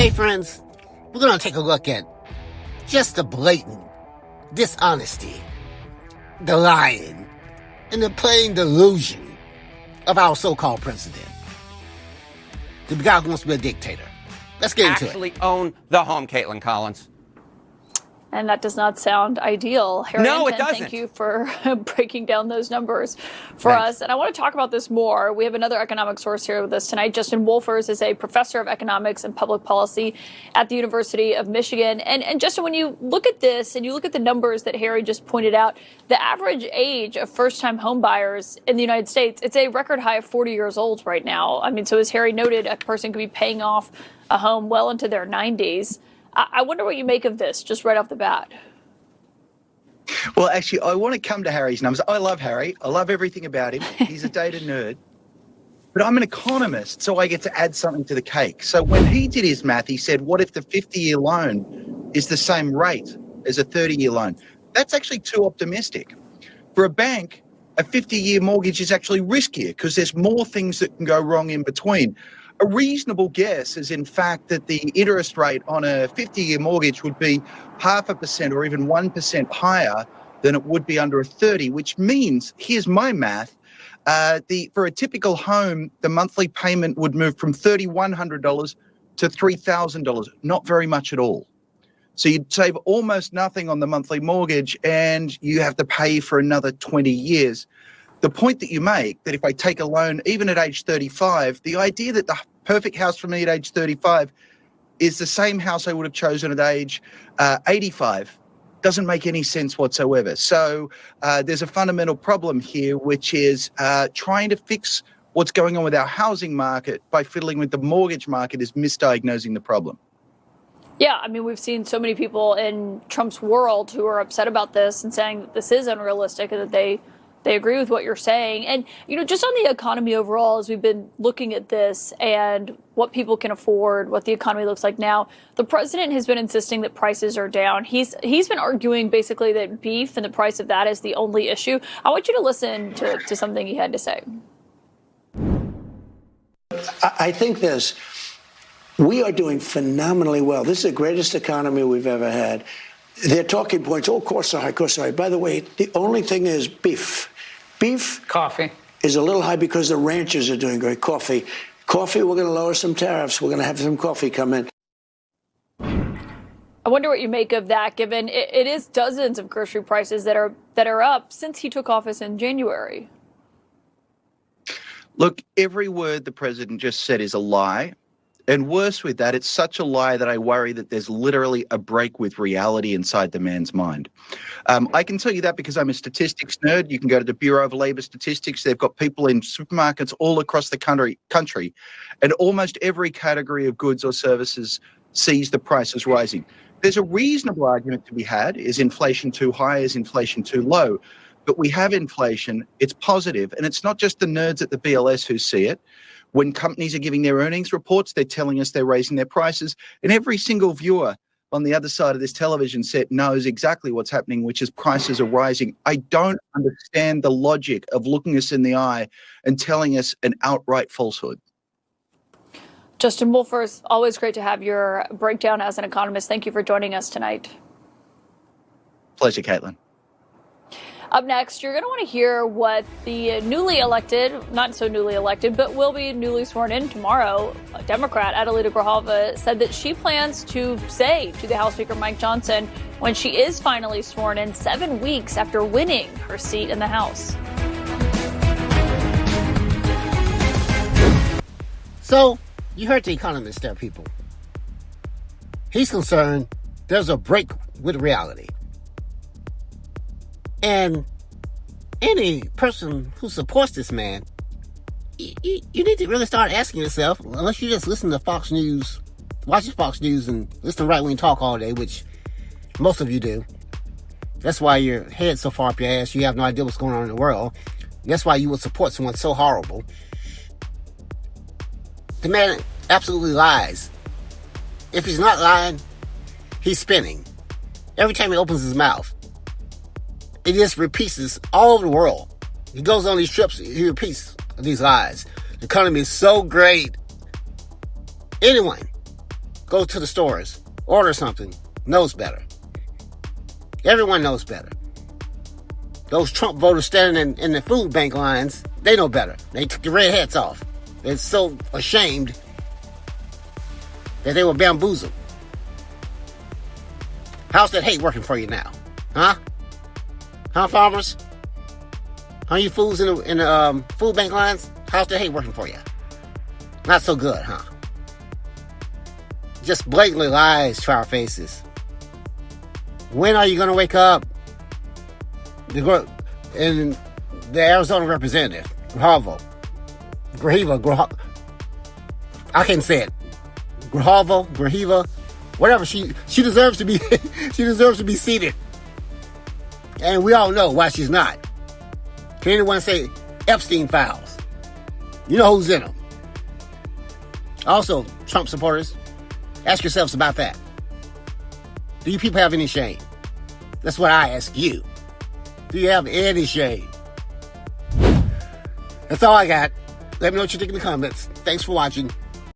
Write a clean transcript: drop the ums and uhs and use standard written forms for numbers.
Today, friends, we're going to take a look at just the blatant dishonesty, the lying, and the plain delusion of our so-called president. The guy who wants to be a dictator. Let's get into it. Actually own the home, Caitlin Collins. And that does not sound ideal. Harry No, it Anton, doesn't. Thank you for breaking down those numbers for us. And I want to talk about this more. We have another economic source here with us tonight. Justin Wolfers is a professor of economics and public policy at the University of Michigan. And Justin, when you look at this and you look at the numbers that Harry just pointed out, the average age of first-time home buyers in the United States, it's a record high of 40 years old right now. I mean, so as Harry noted, a person could be paying off a home well into their 90s. I wonder what you make of this, just right off the bat. Well, actually, I want to come to Harry's numbers. I love Harry. I love everything about him. He's a data nerd. But I'm an economist, so I get to add something to the cake. So when he did his math, he said, what if the 50-year loan is the same rate as a 30-year loan? That's actually too optimistic. For a bank, a 50-year mortgage is actually riskier because there's more things that can go wrong in between. A reasonable guess is, in fact, that the interest rate on a 50-year mortgage would be 0.5% or even 1% higher than it would be under a 30, which means, here's my math, for a typical home, the monthly payment would move from $3,100 to $3,000, not very much at all. So you'd save almost nothing on the monthly mortgage and you have to pay for another 20 years. The point that you make, that if I take a loan, even at age 35, the idea that the perfect house for me at age 35 is the same house I would have chosen at age 85 doesn't make any sense whatsoever. So there's a fundamental problem here, which is trying to fix what's going on with our housing market by fiddling with the mortgage market is misdiagnosing the problem. Yeah, I mean, we've seen so many people in Trump's world who are upset about this and saying that this is unrealistic and that they agree with what you're saying. And, you know, just on the economy overall, as we've been looking at this and what people can afford, what the economy looks like now, the president has been insisting that prices are down. He's been arguing basically that beef and the price of that is the only issue. I want you to listen to something he had to say. I think we are doing phenomenally well. This is the greatest economy we've ever had. Their talking points, costs are high, costs are high. By the way, the only thing is beef. Coffee is a little high because the ranchers are doing great. Coffee, we're going to lower some tariffs. We're going to have some coffee come in. I wonder what you make of that, given it is dozens of grocery prices that are up since he took office in January. Look, every word the president just said is a lie. And worse with that, it's such a lie that I worry that there's literally a break with reality inside the man's mind. I can tell you that because I'm a statistics nerd. You can go to the Bureau of Labor Statistics. They've got people in supermarkets all across the country, and almost every category of goods or services sees the prices rising. There's a reasonable argument to be had. Is inflation too high? Is inflation too low? But we have inflation. It's positive, and it's not just the nerds at the BLS who see it. When companies are giving their earnings reports, they're telling us they're raising their prices. And every single viewer on the other side of this television set knows exactly what's happening, which is prices are rising. I don't understand the logic of looking us in the eye and telling us an outright falsehood. Justin Wolfers, always great to have your breakdown as an economist. Thank you for joining us tonight. Pleasure, Caitlin. Up next, you're going to want to hear what the newly elected, not so newly elected, but will be newly sworn in tomorrow, Democrat Adelita Grijalva said that she plans to say to the House Speaker Mike Johnson when she is finally sworn in 7 weeks after winning her seat in the House. So, you heard the Economist there, people. He's concerned there's a break with reality. And any person who supports this man, you need to really start asking yourself, unless you just listen to Fox News, watch Fox News and listen to right-wing talk all day, which most of you do. That's why your head's so far up your ass, you have no idea what's going on in the world. That's why you would support someone so horrible. The man absolutely lies. If he's not lying, he's spinning. Every time he opens his mouth, it just repeats this all over the world. He goes on these trips, he repeats these lies. The economy is so great. Anyone goes to the stores, orders something, knows better. Everyone knows better. Those Trump voters standing in the food bank lines, they know better. They took the red hats off. They're so ashamed that they were bamboozled. How's that hate working for you now? Huh? Huh, farmers? Huh, you fools in the food bank lines? How's that hate working for you? Not so good, huh? Just blatantly lies to our faces. When are you going to wake up? And the Arizona representative, Grijalva, I can't say it. Grijalva, whatever. She deserves to be. She deserves to be seated. And we all know why she's not. Can anyone say Epstein files? You know who's in them. Also, Trump supporters, ask yourselves about that. Do you people have any shame? That's what I ask you. Do you have any shame? That's all I got. Let me know what you think in the comments. Thanks for watching.